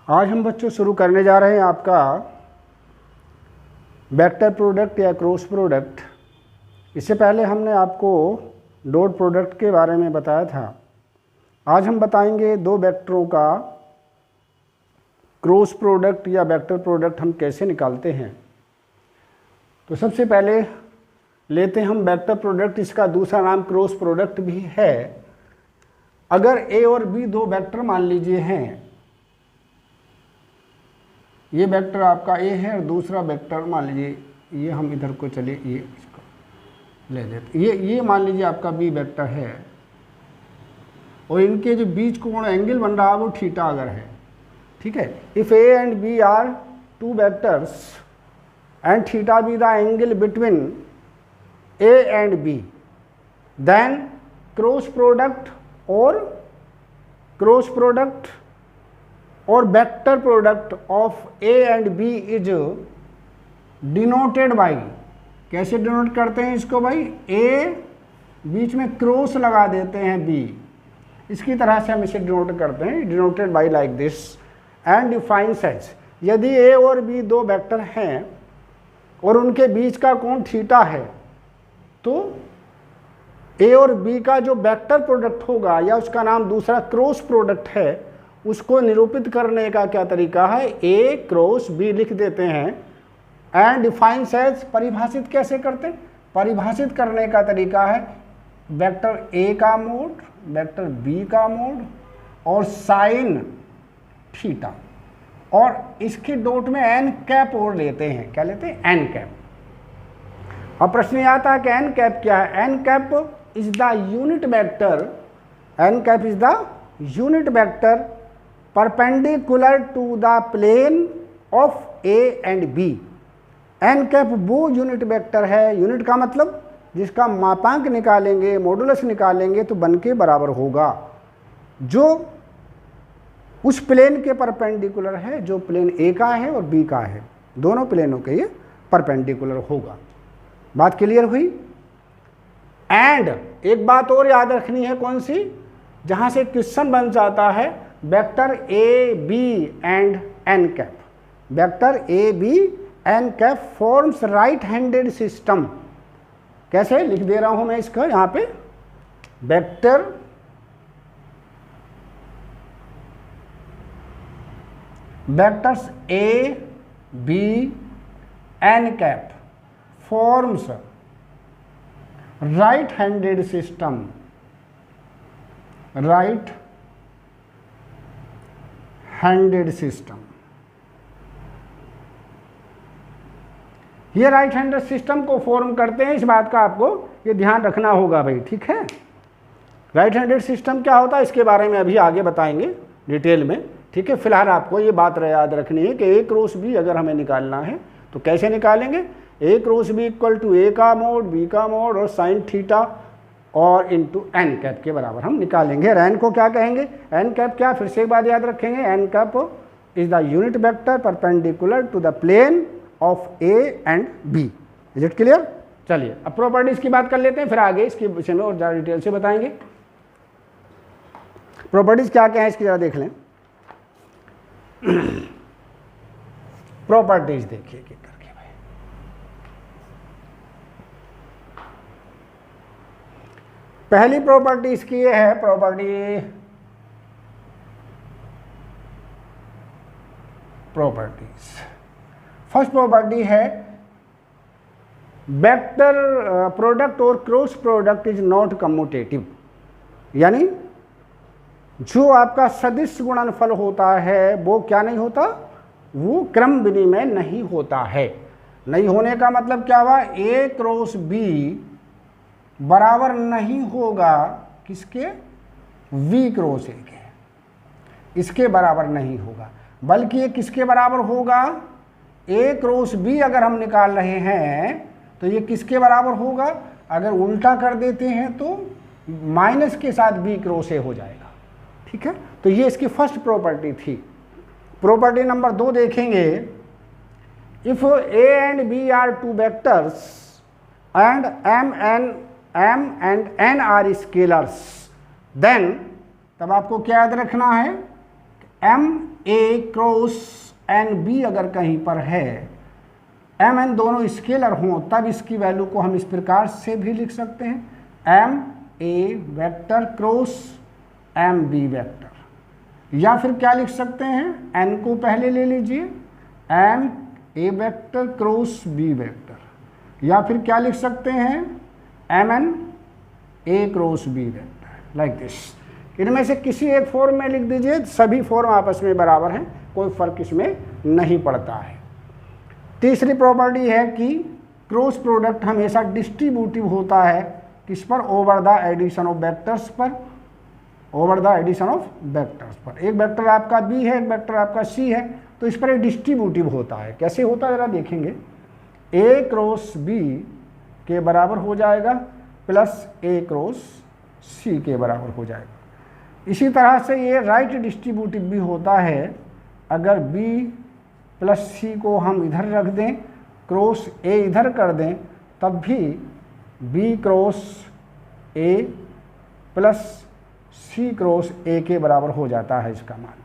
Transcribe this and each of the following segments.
आज हम बच्चों शुरू करने जा रहे हैं आपका वेक्टर प्रोडक्ट या क्रॉस प्रोडक्ट। इससे पहले हमने आपको डॉट प्रोडक्ट के बारे में बताया था। आज हम बताएंगे दो वेक्टरों का क्रॉस प्रोडक्ट या वेक्टर प्रोडक्ट हम कैसे निकालते हैं। तो सबसे पहले लेते हैं हम वेक्टर प्रोडक्ट, इसका दूसरा नाम क्रॉस प्रोडक्ट भी है। अगर ए और बी दो वेक्टर मान लीजिए हैं, ये वेक्टर आपका ए है और दूसरा वेक्टर मान लीजिए ये हम इधर को चले ये इसको ले लेते, ये मान लीजिए आपका बी वेक्टर है और इनके जो बीच कोण एंगल बन रहा है वो थीटा अगर है, ठीक है। If A and B are two vectors and theta be the angle between A and B, then cross product or vector product of A and B is denoted by, कैसे denote करते हैं इसको भाई, ए बीच में क्रॉस लगा देते हैं B, इसकी तरह से हम इसे डिनोट करते हैं, denoted by like this and defines as. यदि ए और बी दो वेक्टर हैं और उनके बीच का कोण थीटा है, तो ए और बी का जो वेक्टर प्रोडक्ट होगा या उसका नाम दूसरा क्रॉस प्रोडक्ट है, उसको निरूपित करने का क्या तरीका है, ए क्रॉस बी लिख देते हैं एंड डिफाइंस एज, परिभाषित कैसे करते हैं, परिभाषित करने का तरीका है वेक्टर ए का मोड, वेक्टर बी का मोड और साइन थीटा, और इसके डॉट में एन कैप और लेते हैं, क्या लेते हैं, एन कैप। अब प्रश्न ये आता है कि एन कैप क्या है। N cap is the unit vector, N cap is the unit vector perpendicular to the plane of A and B. N cap वो यूनिट वेक्टर है, यूनिट का मतलब जिसका मापांक निकालेंगे, मॉडुलस निकालेंगे तो बन के बराबर होगा, जो उस प्लेन के परपेंडिकुलर है जो प्लेन ए का है और बी का है, दोनों प्लेनों के ये परपेंडिकुलर होगा। बात क्लियर हुई। एंड एक बात और याद रखनी है, कौन सी, जहां से क्वेश्चन बन जाता है, vector A B and N cap, vector A B N cap forms right handed system. कैसे लिख दे रहा हूं मैं इसका यहां पे, vector vectors A B N cap forms right handed system, right handed system. ये राइट हैंडेड सिस्टम को फॉर्म करते हैं, इस बात का आपको ये ध्यान रखना होगा भाई, ठीक है। राइट हैंडेड सिस्टम क्या होता है इसके बारे में अभी आगे बताएंगे डिटेल में, ठीक है। फिलहाल आपको ये बात याद रखनी है कि ए क्रॉस बी अगर हमें निकालना है तो कैसे निकालेंगे, ए क्रॉस बी इक्वल टू ए का मोड, बी का मोड और साइन थीटा और इंटू एन कैप के बराबर हम निकालेंगे। एन को क्या कहेंगे, एन कैप क्या, फिर से एक बात याद रखेंगे, N cap is the unit vector perpendicular to the plane of A and B. Is it clear. चलिए अब प्रॉपर्टीज की बात कर लेते हैं, फिर आगे इसके विषय में और ज़्यादा डिटेल से बताएंगे। प्रॉपर्टीज क्या क्या है इसकी ज़रा देख लें। प्रॉपर्टीज देखिए कि करके भाई, पहली प्रॉपर्टी इसकी ये है, प्रॉपर्टीज फर्स्ट प्रॉपर्टी है वेक्टर प्रोडक्ट और cross product is not commutative, यानी जो आपका सदिश गुणनफल होता है वो क्या नहीं होता, वो क्रम विनिमय नहीं होता है। नहीं होने का मतलब क्या हुआ, ए क्रॉस बी बराबर नहीं होगा किसके, वी क्रॉस ए के, इसके बराबर नहीं होगा, बल्कि ये किसके बराबर होगा, ए क्रॉस बी अगर हम निकाल रहे हैं तो ये किसके बराबर होगा, अगर उल्टा कर देते हैं तो माइनस के साथ बी क्रॉस ए हो जाएगा, ठीक है। तो ये इसकी फर्स्ट प्रॉपर्टी थी। प्रॉपर्टी नंबर 2 देखेंगे, if A and B are two vectors and M and N are scalars, then तब आपको क्या याद रखना है, M A cross N B अगर कहीं पर है, एम एन दोनों स्केलर हों, तब इसकी वैल्यू को हम इस प्रकार से भी लिख सकते हैं, M A vector cross M B vector. या फिर क्या लिख सकते हैं, एन को पहले ले लीजिए, M A vector cross B vector. या फिर क्या लिख सकते हैं, M N A cross B vector, like this. इनमें से किसी एक फॉर्म में लिख दीजिए, सभी फॉर्म आपस में बराबर हैं, कोई फर्क इसमें नहीं पड़ता है। तीसरी प्रॉपर्टी है कि क्रॉस प्रोडक्ट हमेशा डिस्ट्रीब्यूटिव होता है, किस पर, over the addition of vectors पर, over the addition of vectors पर। एक वेक्टर आपका बी है, एक वेक्टर आपका सी है, तो इस पर एक डिस्ट्रीब्यूटिव होता है। कैसे होता है जरा देखेंगे, ए क्रॉस बी के बराबर हो जाएगा प्लस ए क्रॉस सी के बराबर हो जाएगा। इसी तरह से ये राइट डिस्ट्रीब्यूटिव भी होता है, अगर बी प्लस सी को हम इधर रख दें, क्रॉस ए इधर कर दें, तब भी B cross A plus C cross A के बराबर हो जाता है इसका मान।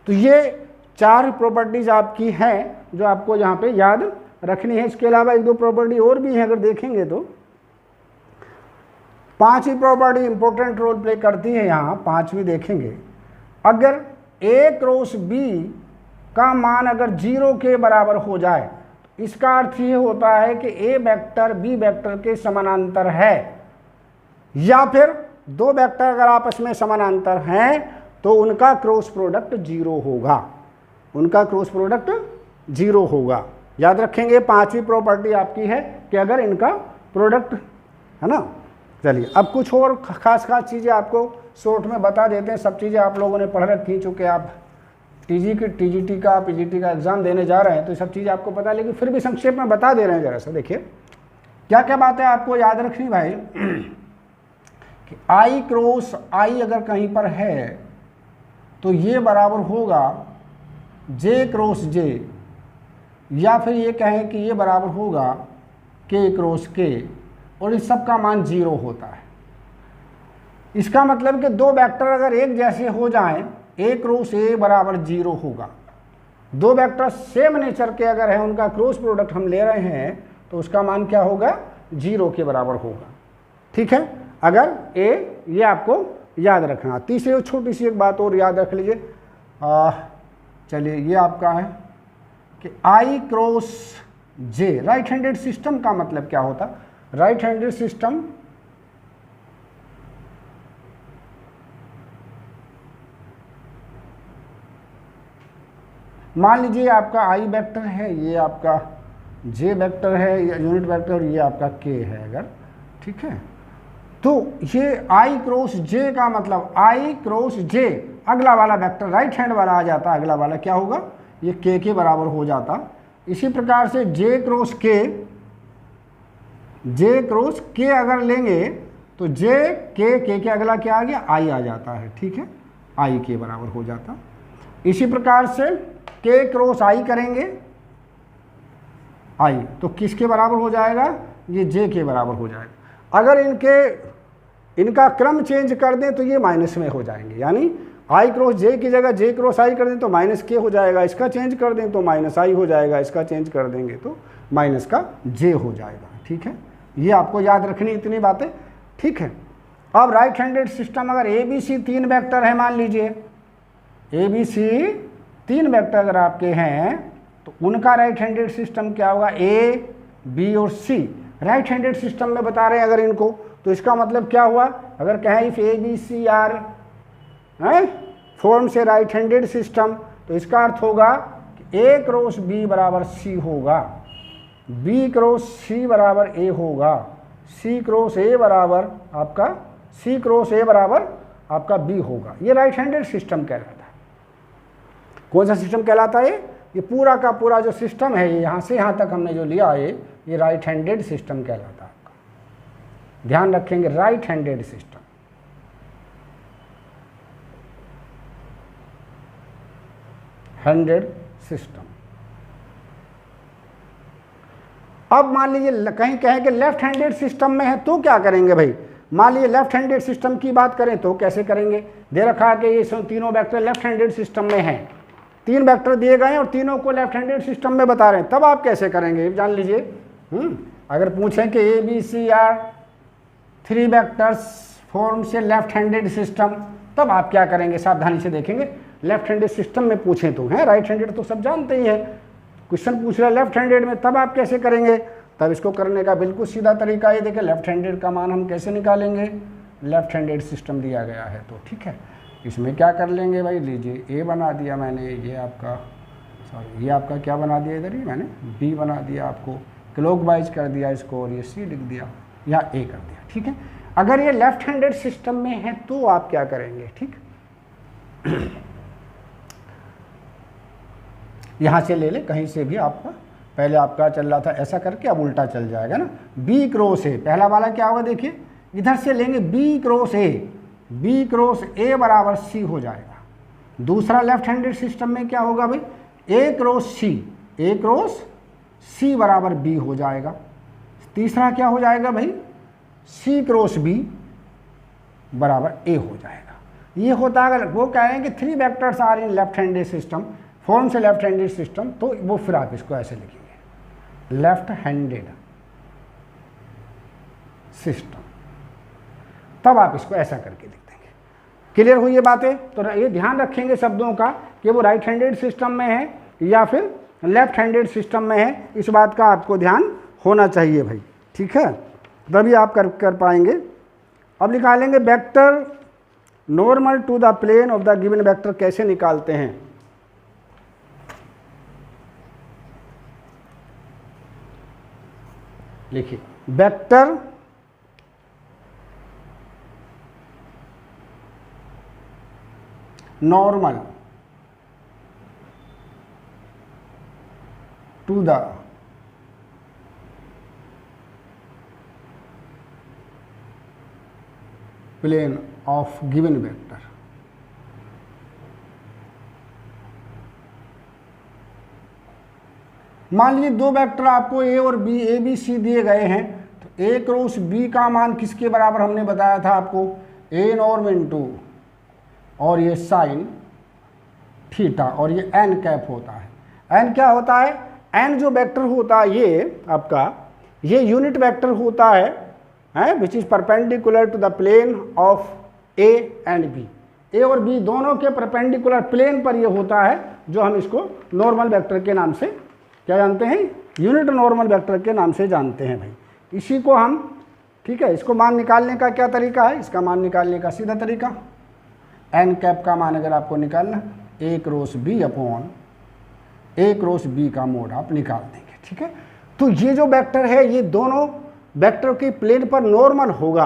तो ये 4 प्रॉपर्टीज आपकी हैं जो आपको यहाँ पे याद रखनी है। इसके अलावा 1-2 प्रॉपर्टी और भी हैं, अगर देखेंगे तो 5वीं प्रॉपर्टी इंपॉर्टेंट रोल प्ले करती है यहाँ। 5वीं देखेंगे, अगर ए क्रॉस बी का मान अगर 0 के बराबर हो जाए, तो इसका अर्थ ये होता है कि ए वेक्टर बी वेक्टर के समानांतर है, या फिर 2 वेक्टर अगर आपस में समानांतर हैं तो उनका क्रॉस प्रोडक्ट 0 होगा, उनका क्रॉस प्रोडक्ट 0 होगा। याद रखेंगे 5वीं प्रॉपर्टी आपकी है कि अगर इनका प्रोडक्ट है ना। चलिए अब कुछ और खास चीज़ें आपको शॉर्ट में बता देते हैं। सब चीज़ें आप लोगों ने पढ़ रखी, चूँकि आप टीजीटी का पीजीटी का एग्ज़ाम देने जा रहे हैं, तो सब चीज़ें आपको पता है, लेकिन फिर भी संक्षेप में बता दे रहे हैं। जरा सा देखिए क्या क्या बातें आपको याद रखनी भाई, कि आई क्रॉस आई अगर कहीं पर है तो ये बराबर होगा जे क्रॉस जे, या फिर ये कहें कि ये बराबर होगा के क्रॉस के, और इस सब का मान 0 होता है। इसका मतलब कि 2 वेक्टर अगर एक जैसे हो जाएं, ए क्रॉस ए बराबर 0 होगा। 2 वेक्टर सेम नेचर के अगर है, उनका क्रॉस प्रोडक्ट हम ले रहे हैं, तो उसका मान क्या होगा, 0 के बराबर होगा। ठीक है, अगर ए, ये आपको याद रखना। तीसरी छोटी सी एक बात और याद रख लीजिए, चलिए ये आपका है कि आई क्रॉस जे, राइट हैंडेड सिस्टम का मतलब क्या होता, राइट हैंडेड सिस्टम मान लीजिए आपका आई वेक्टर है, ये आपका जे वेक्टर है, यूनिट वेक्टर, ये आपका के है अगर, ठीक है। तो ये आई क्रॉस जे का मतलब आई क्रॉस जे, अगला वाला वेक्टर राइट हैंड वाला आ जाता, अगला वाला क्या होगा, ये के बराबर हो जाता। इसी प्रकार से जे क्रॉस के अगर लेंगे तो जे के अगला क्या आ गया, आई आ जाता है, ठीक है, आई के बराबर हो जाता। इसी प्रकार से के क्रॉस आई करेंगे, आई तो किसके बराबर हो जाएगा, ये जे के बराबर हो जाएगा। अगर इनका क्रम चेंज कर दें तो ये माइनस में हो जाएंगे, यानी आई क्रॉस जे की जगह जे क्रॉस आई कर दें तो माइनस के हो जाएगा, इसका चेंज कर दें तो माइनस आई हो जाएगा, इसका चेंज कर देंगे तो माइनस का जे हो जाएगा। ठीक है, ये आपको याद रखनी इतनी बातें, ठीक है। अब राइट हैंडेड सिस्टम अगर ए बी सी 3 वेक्टर है, मान लीजिए ए बी सी 3 वेक्टर अगर आपके हैं, तो उनका राइट हैंडेड सिस्टम क्या होगा, ए बी और सी राइट हैंडेड सिस्टम में बता रहे हैं अगर इनको, तो इसका मतलब क्या हुआ, अगर कहें if A B C are form से राइट हैंडेड सिस्टम, तो इसका अर्थ होगा कि ए क्रॉस बी बराबर सी होगा, बी क्रॉस सी बराबर ए होगा, सी क्रॉस ए बराबर आपका बी होगा। ये राइट हैंडेड सिस्टम कहलाता है। कौन सा सिस्टम कहलाता है, ये पूरा का पूरा जो सिस्टम है, ये यहाँ से यहाँ तक हमने जो लिया है, ये राइट हैंडेड सिस्टम कहलाता है। ध्यान रखेंगे, right handed system. Handed system. अब मान लीजिए कहीं कहें कि लेफ्ट हैंडेड सिस्टम में है, तो क्या करेंगे भाई, मान लीजिए लेफ्ट हैंडेड सिस्टम की बात करें तो कैसे करेंगे, दे रखा है कि ये तीनों वेक्टर लेफ्ट हैंडेड सिस्टम में हैं, 3 वेक्टर दिए गए हैं और तीनों को लेफ्ट हैंडेड सिस्टम में बता रहे हैं, तब आप कैसे करेंगे जान लीजिए। अगर पूछें कि A B C are 3 vectors form से लेफ्ट हैंडेड सिस्टम, तब आप क्या करेंगे, सावधानी से देखेंगे। लेफ्ट हैंडेड सिस्टम में पूछें तो है, राइट हैंडेड तो सब जानते ही है, क्वेश्चन पूछ रहा है लेफ्ट हैंडेड में, तब आप कैसे करेंगे। तब इसको करने का बिल्कुल सीधा तरीका ये देखिए, लेफ्ट हैंडेड का मान हम कैसे निकालेंगे, लेफ्ट हैंडेड सिस्टम दिया गया है तो ठीक है, इसमें क्या कर लेंगे भाई, लीजिए ए बना दिया मैंने, ये आपका सॉरी ये आपका क्या बना दिया इधर ही मैंने बी बना दिया, आपको क्लॉकवाइज कर दिया इसको, और ये सी लिख दिया या ए कर दिया, ठीक है। अगर ये लेफ्ट हैंडेड सिस्टम में है तो आप क्या करेंगे, ठीक यहाँ से ले ले कहीं से भी, आपका पहले आपका चल रहा था ऐसा करके, अब उल्टा चल जाएगा ना। बी क्रॉस ए, पहला वाला क्या होगा देखिए, इधर से लेंगे B cross A, B cross A बराबर सी हो जाएगा। दूसरा लेफ्ट हैंडेड सिस्टम में क्या होगा भाई, ए क्रॉस सी, ए क्रॉस सी बराबर बी हो जाएगा। तीसरा क्या हो जाएगा भाई, सी क्रॉस बी बराबर ए हो जाएगा। ये होता है, अगर वो कह रहे हैं कि 3 vectors are in left handed system, form से लेफ्ट हैंडेड सिस्टम, तो वो फिर आप इसको ऐसे लिखेंगे, लेफ्ट हैंडेड सिस्टम, तब आप इसको ऐसा करके लिख देंगे। क्लियर हुई ये बातें। तो ये ध्यान रखेंगे शब्दों का कि वो राइट हैंडेड सिस्टम में है या फिर लेफ्ट हैंडेड सिस्टम में है, इस बात का आपको ध्यान होना चाहिए भाई, ठीक है, तभी आप कर पाएंगे। अब निकालेंगे vector normal to the plane of the given vector, कैसे निकालते हैं। लिखिए vector normal to the plane of given vector, मान लीजिए 2 वेक्टर आपको ए और बी, ए बी सी दिए गए हैं, तो ए क्रॉस बी का मान किसके बराबर हमने बताया था आपको, ए नॉर्म इनटू और ये साइन थीटा, और ये एन कैप होता है। एन क्या होता है, एन जो वेक्टर होता है ये आपका, ये यूनिट वेक्टर होता है which is perpendicular to the plane of A and B, A और बी दोनों के परपेंडिकुलर प्लेन पर ये होता है, जो हम इसको नॉर्मल वेक्टर के नाम से क्या जानते हैं, यूनिट नॉर्मल वेक्टर के नाम से जानते हैं भाई। इसी को हम, ठीक है, इसको मान निकालने का क्या तरीका है, इसका मान निकालने का सीधा तरीका, एन कैप का मान अगर आपको निकालना, ए क्रॉस बी अपॉन ए क्रॉस बी का मोड आप निकाल देंगे, ठीक है। तो ये जो वेक्टर है ये दोनों वेक्टर के प्लेन पर नॉर्मल होगा,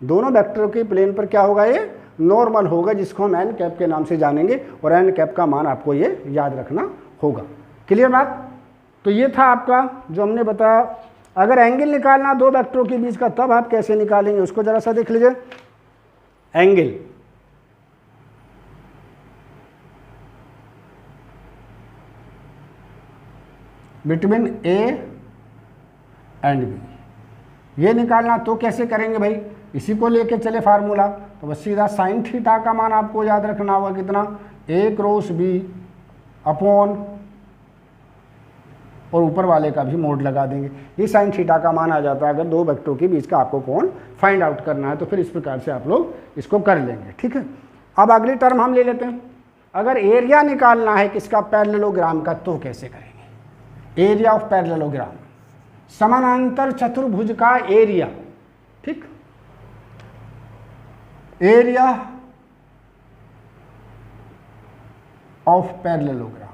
दोनों वेक्टर के प्लेन पर क्या होगा, ये नॉर्मल होगा, जिसको हम एन कैप के नाम से जानेंगे, और एन कैप का मान आपको ये याद रखना होगा। क्लियर बात। तो ये था आपका जो हमने बताया। अगर एंगल निकालना 2 वेक्टरों के बीच का, तब आप कैसे निकालेंगे उसको जरा सा देख लीजिए। Angle between A and B, ये निकालना तो कैसे करेंगे भाई, इसी को लेके चले फार्मूला, तो बस सीधा साइन थीटा का मान आपको याद रखना होगा, कितना, ए क्रॉस बी अपॉन, और ऊपर वाले का भी मोड लगा देंगे, ये साइन थीटा का मान आ जाता है। अगर 2 वेक्टरों के बीच का आपको कोण फाइंड आउट करना है तो फिर इस प्रकार से आप लोग इसको कर लेंगे, ठीक है। अब अगली टर्म हम ले लेते हैं, अगर एरिया निकालना है किसका, पैरेललोग्राम का, तो कैसे करेंगे। एरिया ऑफ पैरेललोग्राम, समानांतर चतुर्भुज का एरिया, ठीक, एरिया ऑफ पैरेललोग्राम,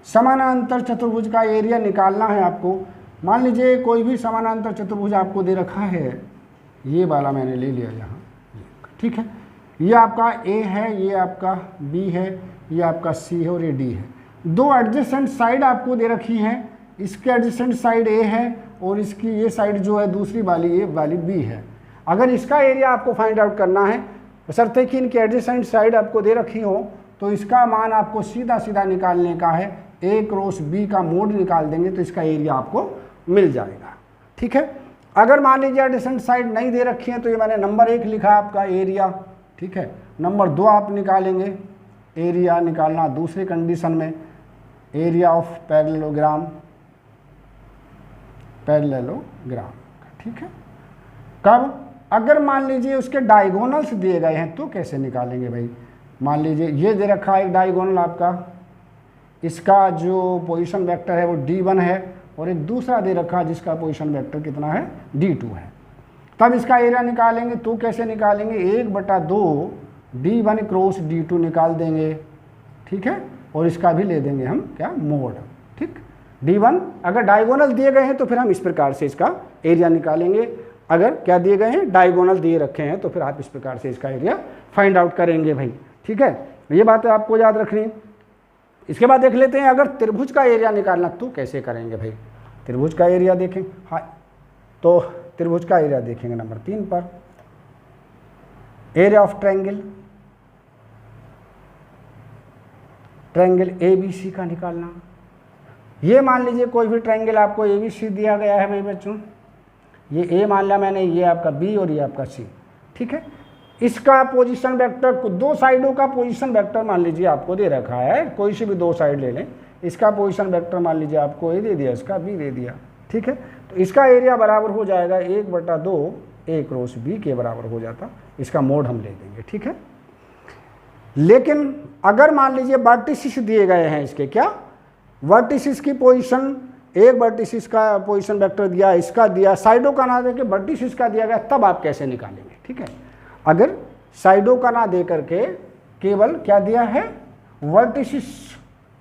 समानांतर चतुर्भुज का एरिया निकालना है आपको। मान लीजिए कोई भी समानांतर चतुर्भुज आपको दे रखा है, ये वाला मैंने ले लिया यहाँ, ठीक है, ये आपका ए है, ये आपका बी है, ये आपका सी है और ये डी है। 2 एडजेसेंट साइड आपको दे रखी हैं, इसके एडजेसेंट साइड ए है और इसकी ये साइड जो है दूसरी वाली, ये वाली बी है। अगर इसका एरिया आपको फाइंड आउट करना है, बशर्ते कि इनकी एडजेसेंट साइड आपको दे रखी हो, तो इसका मान आपको सीधा सीधा निकालने का है, ए क्रॉस बी का मोड निकाल देंगे तो इसका एरिया आपको मिल जाएगा। ठीक है, अगर मान लीजिए एडजेसेंट साइड नहीं दे रखी है तो ये मैंने नंबर 1 लिखा आपका एरिया। ठीक है, नंबर 2 आप निकालेंगे, एरिया निकालना दूसरी कंडीशन में, एरिया ऑफ पैरेललोग्राम। ठीक है, कब? अगर मान लीजिए उसके डायगोनल्स दिए गए हैं तो कैसे निकालेंगे भाई? मान लीजिए ये दे रखा है एक डायगोनल आपका, इसका जो पोजीशन वेक्टर है वो D1 है और एक दूसरा दे रखा है जिसका पोजीशन वेक्टर कितना है, D2 है। तब इसका एरिया निकालेंगे तो कैसे निकालेंगे? 1/2 D1 क्रॉस D2 निकाल देंगे। ठीक है, और इसका भी ले देंगे हम क्या, मोड। ठीक, D1 अगर डायगोनल दिए गए हैं तो फिर हम इस प्रकार से इसका एरिया निकालेंगे। अगर क्या दिए गए हैं, डायगोनल दिए रखे हैं तो फिर आप इस प्रकार से इसका एरिया फाइंड आउट करेंगे भाई। ठीक है, ये बातें आपको याद रखनी। इसके बाद देख लेते हैं अगर त्रिभुज का एरिया निकालना तो कैसे करेंगे भाई। त्रिभुज का एरिया देखें, हाँ तो त्रिभुज का एरिया देखेंगे नंबर 3 पर, एरिया ऑफ ट्रायंगल ABC का निकालना। ये मान लीजिए कोई भी ट्रायंगल आपको ABC दिया गया है मेरे बच्चों, ये A मान लिया मैंने, ये आपका B और ये आपका C। ठीक है, इसका पोजीशन वेक्टर, दो साइडों का पोजीशन वेक्टर मान लीजिए आपको दे रखा है, कोई सी भी दो साइड ले लें, इसका पोजीशन वेक्टर मान लीजिए आपको A दे दिया, इसका B दे दिया। ठीक है, तो इसका एरिया बराबर हो जाएगा 1/2 A क्रॉस B के बराबर हो जाता, इसका मोड हम ले देंगे। ठीक है, लेकिन अगर मान लीजिए वर्टिसिस दिए गए हैं इसके, क्या वर्टिसिस की पोजीशन, एक वर्टिसिस का पोजीशन वेक्टर दिया, इसका दिया, साइडों का ना देके वर्टिसिस का दिया गया, तब आप कैसे निकालेंगे? ठीक है, अगर साइडों का ना दे करके केवल क्या दिया है, वर्टिसिस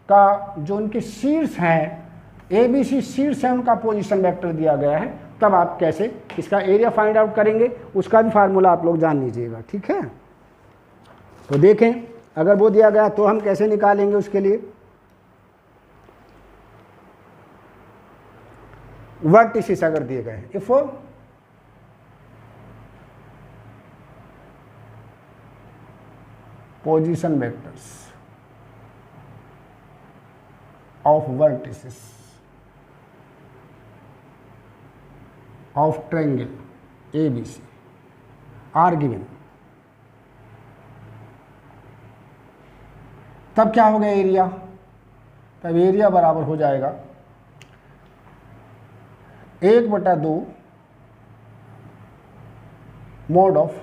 का जो उनके शीर्ष हैं, ABC शीर्ष हैं, उनका पोजीशन वेक्टर दिया गया है, तब आप कैसे इसका एरिया फाइंड आउट करेंगे, उसका भी फार्मूला आप लोग जान लीजिएगा। ठीक है, तो देखें अगर वो दिया गया तो हम कैसे निकालेंगे उसके लिए। वर्टिसिस अगर दिए गए हैं, if position vectors of vertices of triangle ABC are given, तब क्या हो गया एरिया, तब एरिया बराबर हो जाएगा 1/2 mode of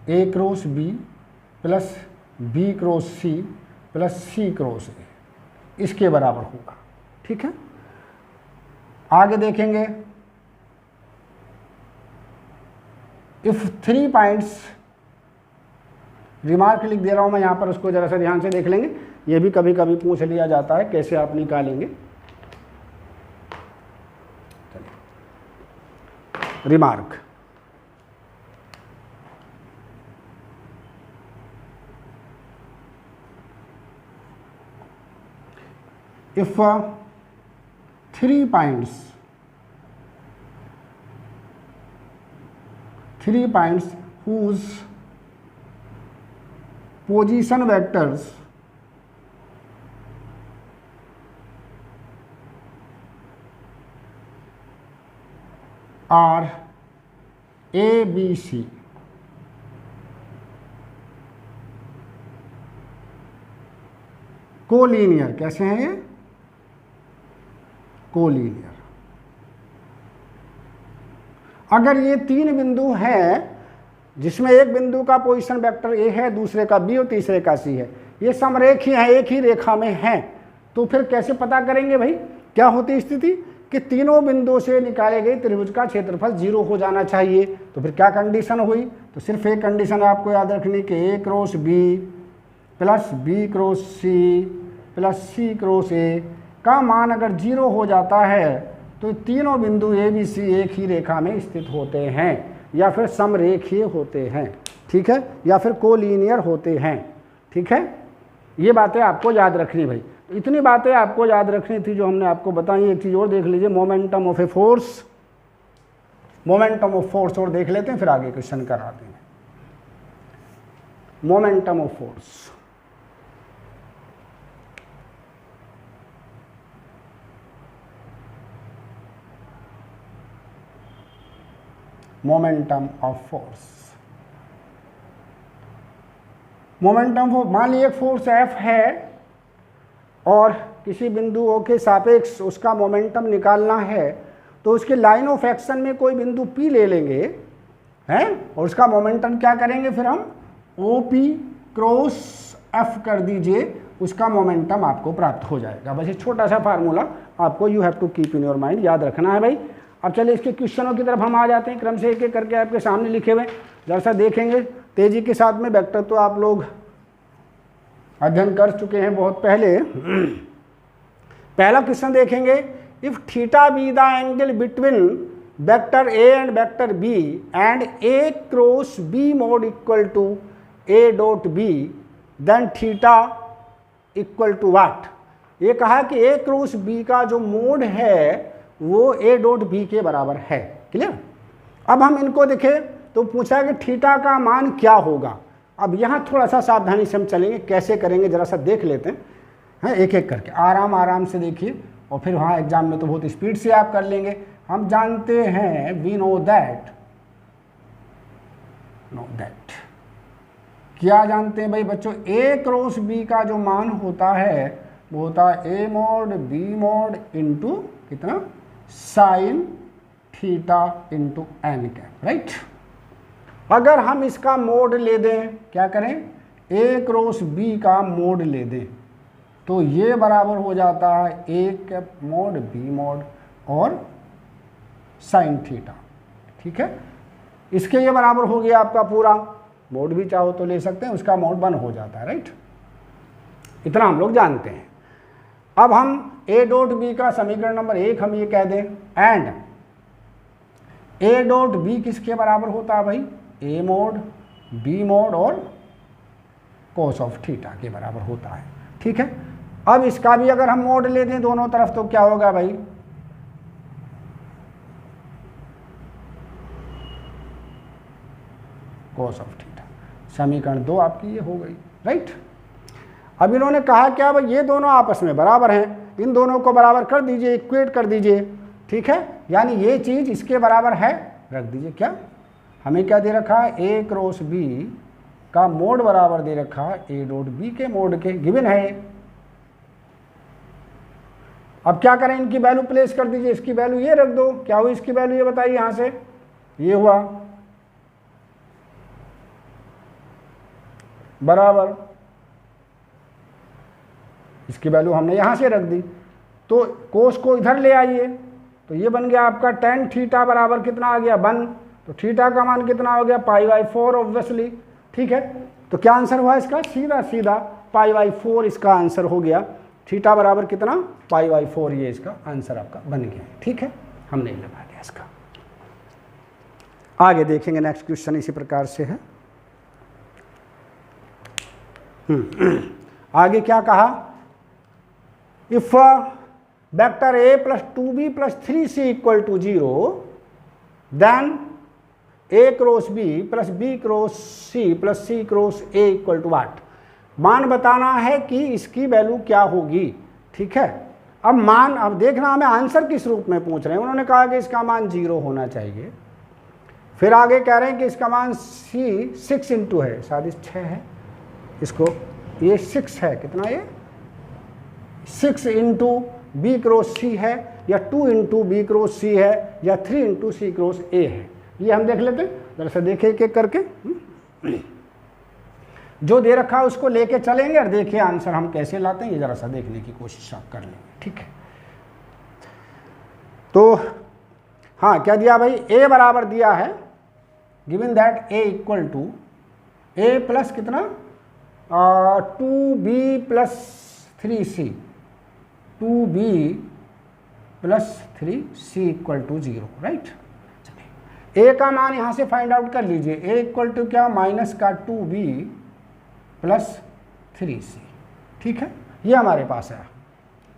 A cross B plus B cross C plus C cross A, इसके बराबर होगा। ठीक है, आगे देखेंगे, इफ 3 पॉइंट्स, रिमार्क लिख दे रहा हूं मैं यहाँ पर, उसको जरा सा ध्यान से देख लेंगे, ये भी कभी कभी पूछ लिया जाता है, कैसे आप निकालेंगे। Remark, if 3 points whose position vectors are ABC collinear, कैसे हैं ये, कोलीनियर। अगर ये 3 बिंदु हैं जिसमें एक बिंदु का पोजीशन वेक्टर A है, दूसरे का B और तीसरे का C है, ये समरेखी हैं, एक ही रेखा में हैं, तो फिर कैसे पता करेंगे भाई, क्या होती स्थिति कि तीनों बिंदुओं से निकाले गए त्रिभुज का क्षेत्रफल 0 हो जाना चाहिए। तो फिर क्या कंडीशन हुई, तो सिर्फ एक कंडीशन आपको याद रखनी कि A cross B plus B cross C plus C cross A का मान अगर 0 हो जाता है तो तीनों बिंदु ABC एक ही रेखा में स्थित होते हैं, या फिर समरेखीय होते हैं। ठीक है, या फिर कोलीनियर होते हैं। ठीक है, ये बातें आपको याद रखनी भाई, इतनी बातें आपको याद रखनी थी जो हमने आपको बताई। एक चीज़ और देख लीजिए, momentum of a force, momentum of force और देख लेते हैं, फिर आगे क्वेश्चन कराते हैं। Momentum of force, momentum of force. Momentum force, मान लीजिए फोर्स F है और किसी बिंदु O के सापेक्ष उसका मोमेंटम निकालना है, तो उसके लाइन ऑफ एक्शन में कोई बिंदु P ले लेंगे हैं, और उसका मोमेंटम क्या करेंगे, फिर हम OP क्रॉस F कर दीजिए, उसका मोमेंटम आपको प्राप्त हो जाएगा। बस ये छोटा सा फार्मूला आपको you have to keep in your mind, याद रखना है भाई। अब चलिए इसके क्वेश्चनों की तरफ हम आ जाते हैं, क्रम से एक एक करके आपके सामने लिखे हुए जरा सा देखेंगे तेजी के साथ में। वेक्टर तो आप लोग अध्ययन कर चुके हैं बहुत पहले। पहला क्वेश्चन देखेंगे, if theta be the angle between vector A and vector B and A cross B mod equal to A dot B, then theta equal to what. ये कहा कि ए क्रॉस बी का जो मोड है वो ए डॉट बी के बराबर है। क्लियर। अब हम इनको देखें तो पूछा कि थीटा का मान क्या होगा। अब यहाँ थोड़ा सा सावधानी से हम चलेंगे, कैसे करेंगे जरा सा देख लेते हैं एक एक करके, आराम आराम से देखिए, और फिर वहाँ एग्जाम में तो बहुत स्पीड से आप कर लेंगे। हम जानते हैं, वी नो दैट क्या जानते हैं भाई बच्चों, ए क्रॉस बी का जो मान होता है वो होता है A mod B mod into कितना, sine theta into N cap, right. अगर हम इसका मोड ले दें, क्या करें, ए क्रॉस बी का मोड ले दें, तो ये बराबर हो जाता है A cap mod B mod और साइन थीटा। ठीक है, इसके ये बराबर हो गया आपका पूरा, मोड भी चाहो तो ले सकते हैं, उसका मोड 1 हो जाता है, राइट। इतना हम लोग जानते हैं। अब हम ए डॉट बी का समीकरण नंबर 1 हम ये कह दें, एंड ए डॉट बी किसके बराबर होता है भाई, ए मोड बी मोड और कोस ऑफ थीटा के बराबर होता है। ठीक है, अब इसका भी अगर हम मोड ले दें दोनों तरफ तो क्या होगा भाई, कोस ऑफ थीटा। समीकरण 2 आपकी ये हो गई, राइट। अब इन्होंने कहा क्या भाई, ये दोनों आपस में बराबर हैं, इन दोनों को बराबर कर दीजिए, इक्वेट कर दीजिए। ठीक है, यानी ये चीज इसके बराबर है, रख दीजिए। क्या हमें क्या दे रखा है, ए क्रॉस बी का मोड बराबर दे रखा है ए डॉट बी के मोड के, गिवन है। अब क्या करें, इनकी वैल्यू प्लेस कर दीजिए, इसकी वैल्यू ये रख दो। क्या हुई इसकी वैल्यू, ये बताइए, यहां से ये हुआ बराबर, इसकी वैल्यू हमने यहां से रख दी, तो कोस को इधर ले आइए, तो ये बन गया आपका tan थीटा बराबर कितना आ गया 1, तो थीटा का मान कितना हो गया π/4 ऑब्वियसली। ठीक है, तो क्या आंसर हुआ इसका, सीधा सीधा π/4 इसका आंसर हो गया। थीटा बराबर कितना π/4, ये इसका आंसर आपका बन गया। ठीक है, हमने लगा दिया इसका। आगे देखेंगे, नेक्स्ट क्वेश्चन इसी प्रकार से है। आगे क्या कहा, if vector a plus 2b plus 3c equal to 0, then a cross b plus b cross c plus c cross a equal to what. मान बताना है कि इसकी वैल्यू क्या होगी। ठीक है, अब मान, अब देखना हमें आंसर किस रूप में पूछ रहे हैं। उन्होंने कहा कि इसका मान 0 होना चाहिए, फिर आगे कह रहे हैं कि इसका मान c 6 इंटू है, शायद 6 है, इसको ये 6 है, कितना ये 6 इंटू बी क्रॉस सी है, या 2 इंटू बी क्रॉस सी है, या 3 इंटू सी क्रॉस ए है। ये हम देख लेते हैं, जरा सा देखें एक एक करके। जो दे रखा है उसको लेके चलेंगे और देखिए आंसर हम कैसे लाते हैं, ये जरा सा देखने की कोशिश आप कर लेंगे। ठीक है, तो हाँ क्या दिया भाई, ए बराबर दिया है, given that A equal to A plus कितना 2b plus 3c, 2b plus 3c equal to 0, right. A का मान यहाँ से फाइंड आउट कर लीजिए, ए इक्वल टू क्या, माइनस का 2b प्लस 3c। ठीक है, ये हमारे पास है,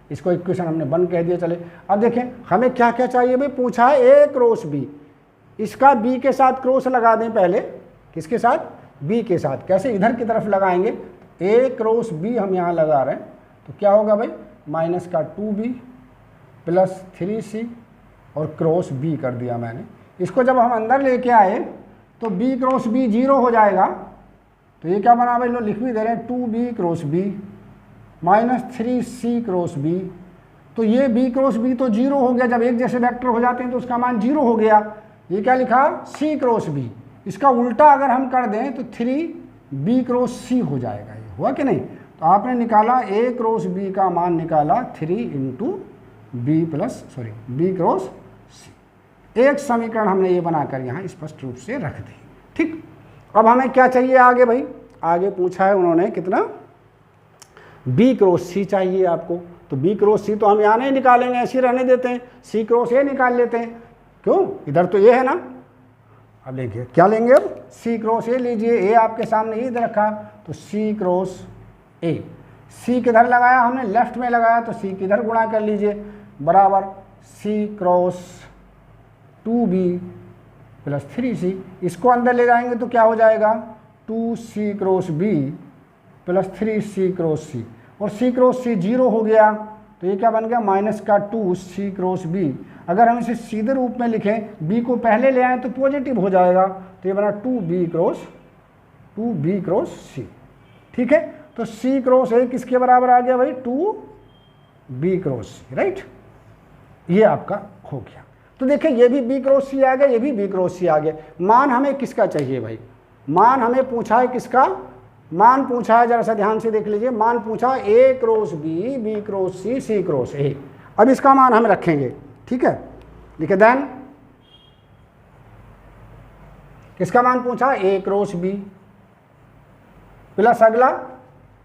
इसको इक्वेशन हमने 1 कह दिया। चले अब देखें हमें क्या क्या चाहिए भाई, पूछा है ए क्रॉस बी, इसका बी के साथ क्रॉस लगा दें पहले, किसके साथ, बी के साथ। कैसे, इधर की तरफ लगाएंगे, ए क्रॉस बी हम यहाँ लगा रहे हैं, तो क्या होगा भाई, माइनस का 2b प्लस 3c और क्रॉस बी कर दिया मैंने, इसको जब हम अंदर लेके आए तो b क्रॉस b 0 हो जाएगा। तो ये क्या बना भाई, लो लिख भी दे रहे हैं 2b cross b minus 3c cross b। तो ये b क्रॉस b तो 0 हो गया, जब एक जैसे वेक्टर हो जाते हैं तो उसका मान 0 हो गया। ये क्या लिखा, c क्रॉस b। इसका उल्टा अगर हम कर दें तो 3b क्रॉस c हो जाएगा। ये हुआ कि नहीं? तो आपने निकाला a क्रॉस b का मान निकाला 3 इंटू b क्रॉस c। एक समीकरण हमने ये बनाकर यहाँ स्पष्ट रूप से रख दी। ठीक, अब हमें क्या चाहिए आगे भाई, आगे पूछा है उन्होंने कितना, b क्रॉस c चाहिए आपको। तो b क्रॉस c तो हम यहाँ नहीं निकालेंगे, ऐसे ही रहने देते हैं, c क्रॉस a निकाल लेते हैं। क्यों, इधर तो ये है ना। अब देखिए क्या लेंगे, अब c क्रॉस a लीजिए, a आपके सामने इधर रखा तो c क्रॉस a। c किधर लगाया हमने, लेफ्ट में लगाया, तो c किधर गुणा कर लीजिए, बराबर c cross 2b plus 3c। इसको अंदर ले जाएंगे तो क्या हो जाएगा, 2c cross b plus 3c cross c। और c क्रॉस c 0 हो गया, तो ये क्या बन गया, माइनस का 2c क्रॉस b। अगर हम इसे सीधे रूप में लिखें, b को पहले ले आएँ तो पॉजिटिव हो जाएगा, तो ये बना 2b क्रॉस c। ठीक है, तो c क्रॉस a किसके बराबर आ गया भाई, 2b क्रॉस c, राइट। ये आपका हो गया। तो देखिए ये भी b क्रॉस c आ गया, ये भी b क्रॉस c आ गया। मान हमें किसका चाहिए भाई, मान हमें पूछा है किसका, मान पूछा है, जरा सा ध्यान से देख लीजिए, मान पूछा a cross b cross c cross a। अब इसका मान हम रखेंगे। ठीक है, लिखे देन किसका मान पूछा, a क्रॉस b प्लस अगला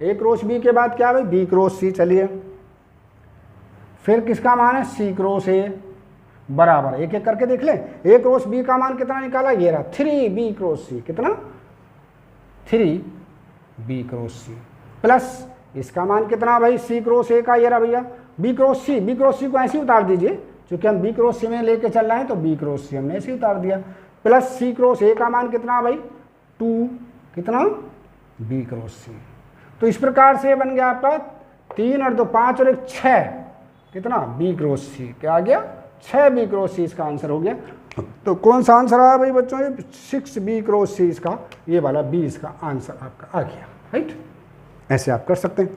a क्रॉस b के बाद क्या है b क्रॉस c। चलिए फिर किसका मान है, c क्रॉस a बराबर, एक एक करके देख लें। a क्रॉस b का मान कितना निकाला, ये रहा 3b क्रॉस c। कितना, 3b क्रॉस c प्लस इसका मान कितना भाई, c क्रॉस a का, ये रहा भैया b क्रॉस c को ऐसे ही उतार दीजिए, क्योंकि हम b क्रॉस c में लेके चल रहे हैं तो b क्रॉस c हमने ऐसे ही उतार दिया। प्लस c क्रॉस a का मान कितना भाई, 2 कितना b क्रॉस c। तो इस प्रकार से बन गया आपका 3 और 2 5 और 1 6, कितना b क्रॉस c। क्या आ गया, 6b क्रॉस c इसका आंसर हो गया। तो कौन सा आंसर आया भाई बच्चों, ये 6b क्रॉस c इसका, ये वाला b इसका आंसर आपका आ गया, राइट। ऐसे आप कर सकते हैं,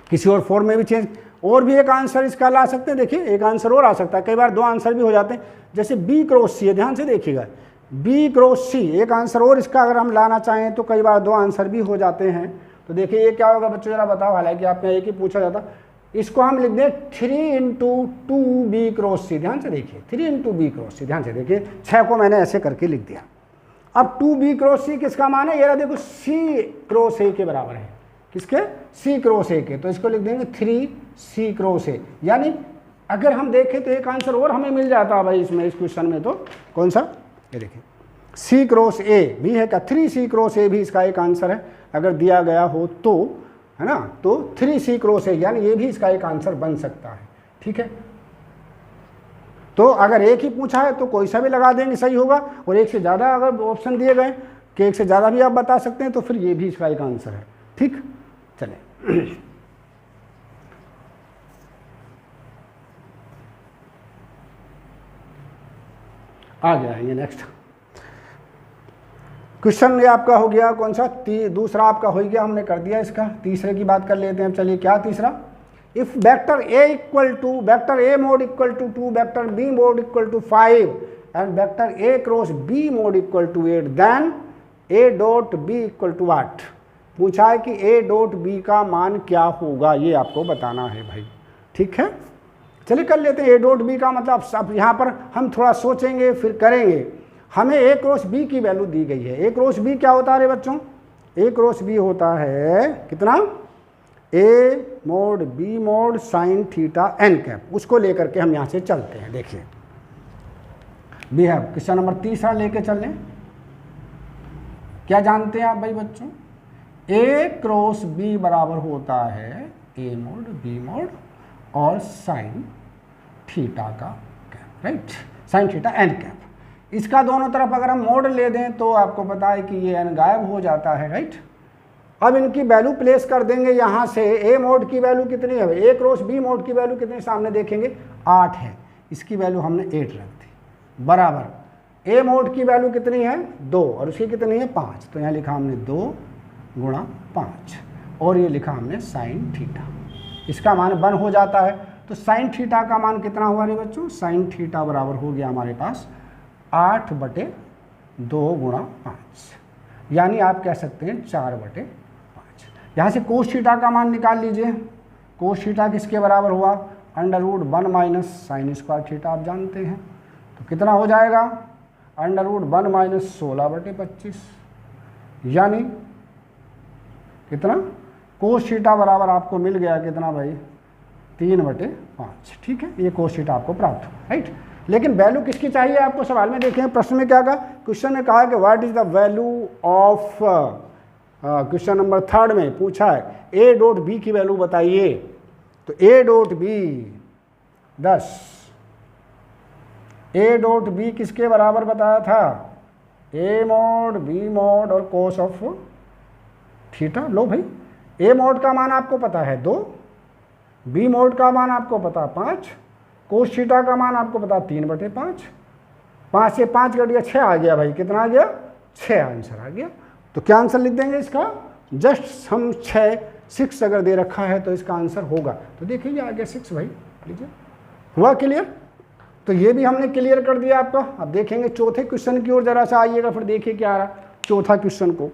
किसी और फॉर्म में भी चेंज, और भी एक आंसर इसका ला सकते हैं। देखिए एक आंसर और आ सकता है, कई बार 2 आंसर भी हो जाते हैं, जैसे b क्रॉस c है, ध्यान से देखिएगा, b क्रॉस c एक आंसर और इसका अगर हम लाना चाहें तो कई बार 2 आंसर भी हो जाते हैं। तो देखिए ये क्या होगा बच्चों, जरा बताओ, हालांकि आपने एक ही पूछा जाता, इसको हम लिख दें 3 इंटू 2b क्रॉस c। ध्यान से देखिए 3 इंटू b क्रॉस c, ध्यान से देखिए 6 को मैंने ऐसे करके लिख दिया। अब 2b क्रॉस c किसका मान है, ये रहा देखो c क्रॉस a के बराबर है, किसके, c क्रॉस a के। तो इसको लिख देंगे 3c क्रॉस a। यानी अगर हम देखें तो एक आंसर और हमें मिल जाता है भाई इसमें, इस क्वेश्चन में। तो कौन सा, ये देखिए c क्रॉस a भी है क्या, 3c क्रॉस a भी इसका एक आंसर है अगर दिया गया हो तो, है ना। तो 3c क्रॉस a, यानी ये भी इसका एक आंसर बन सकता है। ठीक है, तो अगर एक ही पूछा है तो कोई सा भी लगा देंगे सही होगा, और एक से ज़्यादा अगर ऑप्शन दिए गए कि एक से ज़्यादा भी आप बता सकते हैं तो फिर ये भी इसका एक आंसर है। ठीक, चलें आ गया है ये नेक्स्ट क्वेश्चन। ये आपका हो गया कौन सा, दूसरा आपका हो गया, हमने कर दिया इसका। तीसरे की बात कर लेते हैं। चलिए क्या तीसरा, if vector a equal to vector a mod equal to 2 vector b mod equal to 5 and vector a cross b mod equal to 8 then a dot b equal to what. पूछा है कि a डॉट b का मान क्या होगा, ये आपको बताना है भाई। ठीक है, चलिए कर लेते हैं। a डॉट b का मतलब, अब यहाँ पर हम थोड़ा सोचेंगे फिर करेंगे। हमें a क्रॉस b की वैल्यू दी गई है। a क्रॉस b क्या होता है रे बच्चों, a क्रॉस b होता है कितना, a mode b mod sine theta n cap. उसको लेकर के हम यहाँ से चलते हैं। देखिए वी हैव क्वेश्चन नंबर तीसरा लेके चल लें। क्या जानते हैं आप भाई बच्चों, a क्रॉस b बराबर होता है a मोड b मोड और साइन थीटा का cap, right, sine theta n cap. इसका दोनों तरफ अगर हम मोड ले दें तो आपको पता है कि ये n गायब हो जाता है, राइट। अब इनकी वैल्यू प्लेस कर देंगे यहाँ से। a मोड की वैल्यू कितनी है, a क्रॉस b मोड की वैल्यू कितनी, सामने देखेंगे 8 है, इसकी वैल्यू हमने 8 रख दी। बराबर ए मोड की वैल्यू कितनी है 2 और उसकी कितनी है 5, तो यहाँ लिखा हमने 2 गुणा 5 और ये लिखा हमने साइन थीटा, इसका मान 1 हो जाता है। तो साइन थीटा का मान कितना हुआ रे बच्चों, साइन थीटा बराबर हो गया हमारे पास 8/2 गुणा 5, यानी आप कह सकते हैं 4/5। यहाँ से कोस थीटा का मान निकाल लीजिए। कोस थीटा किसके बराबर हुआ, √1 माइनस साइन स्क्वायर थीटा, आप जानते हैं। तो कितना हो जाएगा, √1 माइनस 16/25, यानी कितना, कोस थीटा बराबर आपको मिल गया कितना भाई, 3/5। ठीक है, ये कोस थीटा आपको प्राप्त हुआ, राइट। लेकिन वैल्यू किसकी चाहिए आपको, सवाल में देखें प्रश्न में क्या कहा, क्वेश्चन में कहा कि what is the value of, question number 3 में पूछा है ए डॉट बी की वैल्यू बताइए। तो A dot B 10, A dot B किसके बराबर बताया था, ए मॉड बी मॉड और कोस ऑफ थीटा। लो भाई, ए मॉड का मान आपको पता है 2, बी मॉड का मान आपको पता 5, कोस थीटा का मान आपको पता 3/5। 5 से 5 कट गया, 6 आ गया भाई, कितना आ गया 6 आंसर आ गया। तो क्या आंसर लिख देंगे इसका, जस्ट हम 6 अगर दे रखा है तो इसका आंसर होगा, तो देखिए आ गया 6 भाई, लीजिए हुआ क्लियर। तो ये भी हमने क्लियर कर दिया आपका। अब देखेंगे चौथे क्वेश्चन की ओर जरा सा आइएगा, फिर देखिए क्या आ रहा चौथा क्वेश्चन को।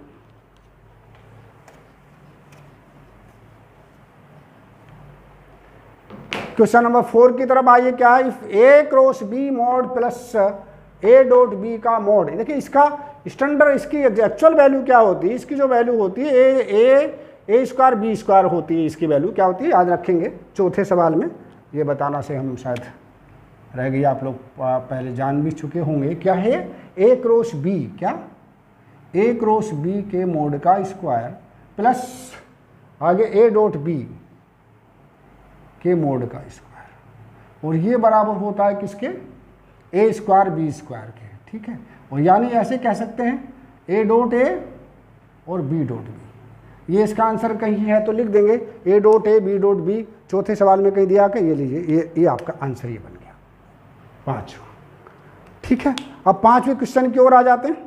क्वेश्चन नंबर 4 की तरफ आइए, क्या है, if A cross B mod plus A dot B का मॉड। देखिए इसका स्टैंडर्ड, इसकी एक्चुअल वैल्यू क्या होती है, इसकी जो वैल्यू होती है ए स्क्वायर बी स्क्वायर होती है, इसकी वैल्यू क्या होती है याद रखेंगे चौथे सवाल में। ये बताना से हम शायद रह गई, आप लोग पहले जान भी चुके होंगे। क्या है, ए क्रॉस बी, क्या, ए क्रॉस बी के मॉड का स्क्वायर प्लस आगे ए डॉट बी के मॉड का स्क्वायर, और ये बराबर होता है किसके, ए स्क्वायर बी स्क्वायर के। ठीक है, और यानी ऐसे कह सकते हैं ए डॉट ए और बी डॉट बी। ये इसका आंसर कहीं है तो लिख देंगे A dot A B dot B, चौथे सवाल में कहीं दिया कि ये लीजिए, ये आपका आंसर ये बन गया 5। ठीक है, अब 5वें क्वेश्चन की ओर आ जाते हैं।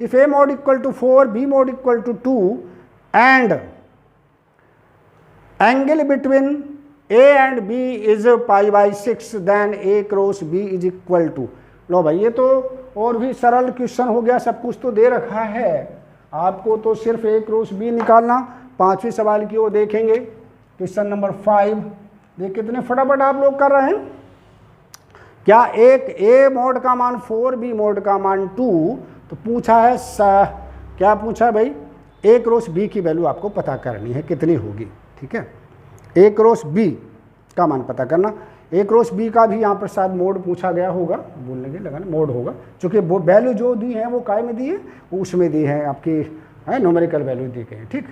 If A mod equal to 4 B mod equal to 2 and angle between A and B is π/6 then A cross B is equal to. लो भाई, ये तो और भी सरल क्वेश्चन हो गया, सब कुछ तो दे रखा है आपको, तो सिर्फ A क्रॉस B निकालना। 5वें सवाल की ओर देखेंगे, क्वेश्चन नंबर 5। देख कितने फटाफट आप लोग कर रहे हैं। क्या एक A मॉड का मान 4 B मॉड का मान 2, तो पूछा है क्या पूछा है भाई, A क्रॉस B की वैल्यू आपको पता करनी है कितनी होगी। ठीक है, ए क्रॉस बी का मान पता करना। ए क्रॉस बी का भी यहाँ पर शायद मोड पूछा गया होगा, बोलने के लगा मोड होगा, क्योंकि वो वैल्यू जो दी है वो काय में दी है, उसमें दी है आपकी, है न्यूमेरिकल वैल्यू दी गई है। ठीक,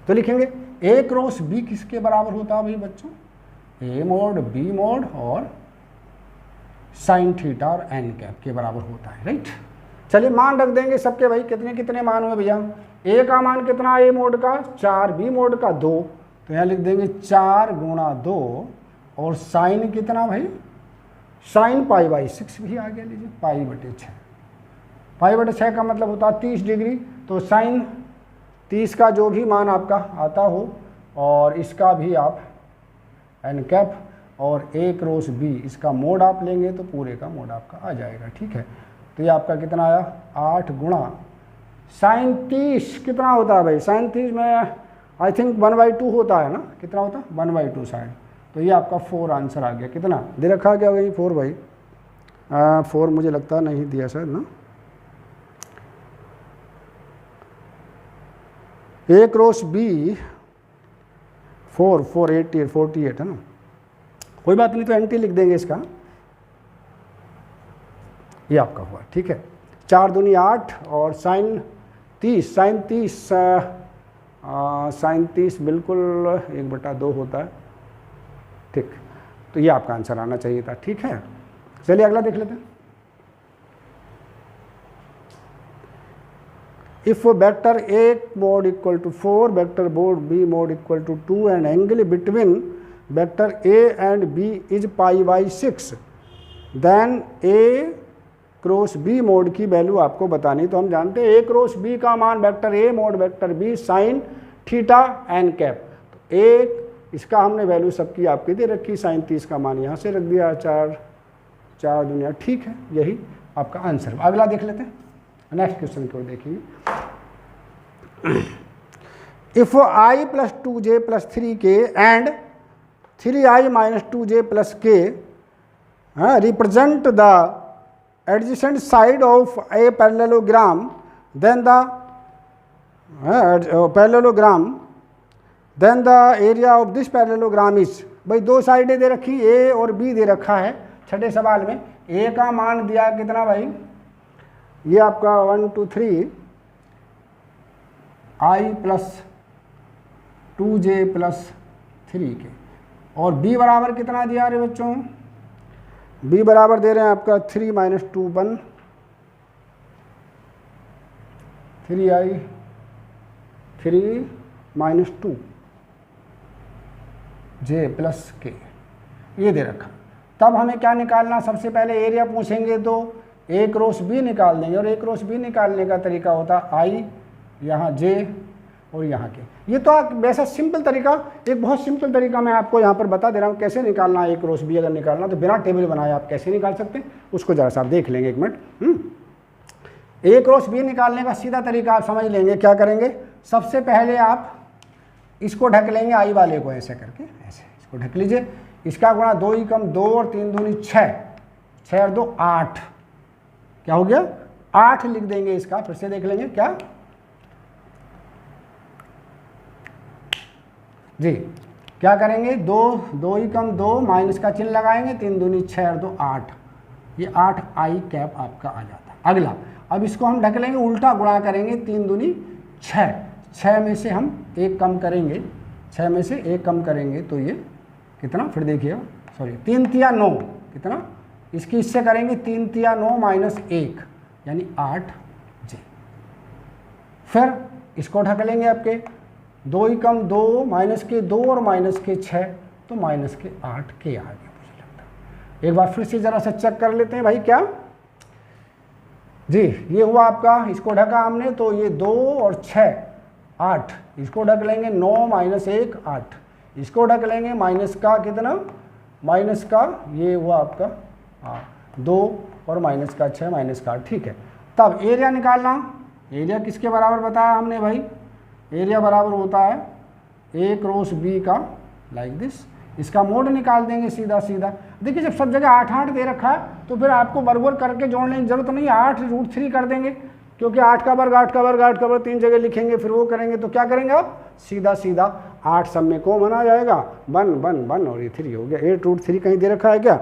तो लिखेंगे ए क्रॉस बी किसके बराबर होता है भाई बच्चों, ए मोड बी मोड और साइन थीटा और एन कैप के बराबर होता है, राइट। चलिए मान रख देंगे सबके भाई, कितने कितने मान हुए भैया। ए का मान कितना, ए मोड का 4, बी मोड का 2, तो यहाँ लिख देंगे 4 गुणा 2, और साइन कितना भाई, साइन π/6 भी आ गया, लीजिए π/6। π/6 का मतलब होता है 30 डिग्री, तो साइन 30 का जो भी मान आपका आता हो, और इसका भी आप एन कैप और ए क्रॉस बी इसका मोड आप लेंगे तो पूरे का मोड आपका आ जाएगा। ठीक है, तो ये आपका कितना आया, 8 गुणा साइन 30 कितना होता है भाई, साइन 30 में आई थिंक 1/2 होता है ना, कितना होता है 1/2 साइन, तो ये आपका 4 आंसर आ गया। कितना दे रखा क्या होगा, 4 भाई, 4 मुझे लगता है नहीं दिया सर ना। ए क्रॉस बी 4 48 है ना, कोई बात नहीं, तो एंटी लिख देंगे इसका, ये आपका हुआ। ठीक है, 4 दूनी 8 और साइन 30, साइन 30 बिल्कुल 1/2 होता है। ठीक, तो ये आपका आंसर आना चाहिए था। ठीक है, चलिए अगला देख लेते हैं। If vector A mod equal to 4, vector board B mod equal to 2 and angle between vector A and B is π/6, then A cross B mod की वैल्यू आपको बतानी। तो हम जानते हैं ए क्रॉस बी का मान vector A mod vector B sine theta N cap. तो एक इसका हमने वैल्यू सबकी आपकी दे रखी, साइन 30 का मान यहाँ से रख दिया, 4 दुनिया, ठीक है, यही आपका आंसर। अगला देख लेते हैं, नेक्स्ट क्वेश्चन को देखेंगे। If I plus 2j plus 3k and 3i minus 2j plus k represent the adjacent side of a parallelogram then the then the area of this parallelogram is. भाई दो साइडें दे रखी, ए और बी दे रखा है। छठे सवाल में ए का मान दिया कितना भाई, ये आपका 1 2 3 आई प्लस 2j प्लस 3k, और b बराबर कितना दिया रे बच्चों, b बराबर दे रहे हैं आपका 3 minus 2 1 3i 3 minus 2 j plus k, ये दे रखा। तब हमें क्या निकालना, सबसे पहले एरिया पूछेंगे तो a क्रॉस b निकाल देंगे, और a क्रॉस b निकालने का तरीका होता है i यहाँ j और यहाँ के। ये तो वैसा सिंपल तरीका, एक बहुत सिंपल तरीका मैं आपको यहाँ पर बता दे रहा हूँ कैसे निकालना है। a क्रॉस b अगर निकालना तो बिना टेबल बनाए आप कैसे निकाल सकते हैं, उसको जरा सा आप देख लेंगे, एक मिनट। a क्रॉस b निकालने का सीधा तरीका आप समझ लेंगे। क्या करेंगे, सबसे पहले आप इसको ढक लेंगे, आई वाले को ऐसे करके, ऐसे इसको ढक लीजिए। इसका गुणा 2 ही कम 2 और 3 दूनी 6, 6 और 2 8, क्या हो गया 8 लिख देंगे। इसका फिर से देख लेंगे क्या जी, क्या करेंगे, 2 ही कम 2 माइनस का चिन्ह लगाएंगे, 3 दूनी 6 और 2 8, ये 8 आई कैप आपका आ जाता है। अगला, अब इसको हम ढक लेंगे, उल्टा गुणा करेंगे, 3 दूनी 6, 6 में से हम 1 कम करेंगे, 6 में से 1 कम करेंगे तो ये कितना, फिर देखिए सॉरी 3 तिया 9, कितना, इसकी इससे करेंगे 3 तिया 9 माइनस 1 यानी 8j। फिर इसको ढक लेंगे आपके, 2 ही कम 2 माइनस के 2 और माइनस के 6 तो माइनस के 8k आ गया मुझे लगता है। एक बार फिर से जरा सा चेक कर लेते हैं भाई, क्या जी, ये हुआ आपका, इसको ढका हमने तो ये 2 और 6 8, इसको ढक लेंगे 9 माइनस 1 8, इसको ढक लेंगे माइनस का कितना, माइनस का ये हुआ आपका 2 और माइनस का 6 माइनस का 8, ठीक है। तब एरिया निकालना, एरिया किसके बराबर बताया हमने भाई, एरिया बराबर होता है a क्रॉस b का, लाइक दिस। इसका मोड निकाल देंगे सीधा सीधा। देखिए जब सब जगह 8 8 दे रखा है तो फिर आपको बराबर करके जोड़ने की जरूरत नहीं है, 8√3 कर देंगे, क्योंकि 8 का वर्ग 8 का वर्ग 8 का वर्ग 3 जगह लिखेंगे, फिर वो करेंगे तो क्या करेंगे आप, सीधा सीधा 8 सब में कॉमन आ जाएगा, 1 1 1 और ये 3 हो गया। 8√3 कहीं दे रखा है क्या,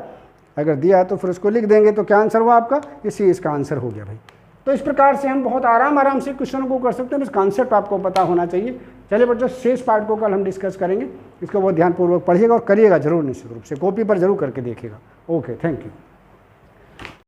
अगर दिया है तो फिर उसको लिख देंगे, तो क्या आंसर हुआ आपका, इसी इसका आंसर हो गया भाई। तो इस प्रकार से हम बहुत आराम से क्वेश्चन को कर सकते हैं, बस कॉन्सेप्ट आपको पता होना चाहिए। चलिए बच्चों, शेष पार्ट को कल हम डिस्कस करेंगे, इसको बहुत ध्यानपूर्वक पढ़िएगा और करिएगा जरूर, निश्चित रूप से कॉपी पर जरूर करके देखिएगा। Okay, thank you.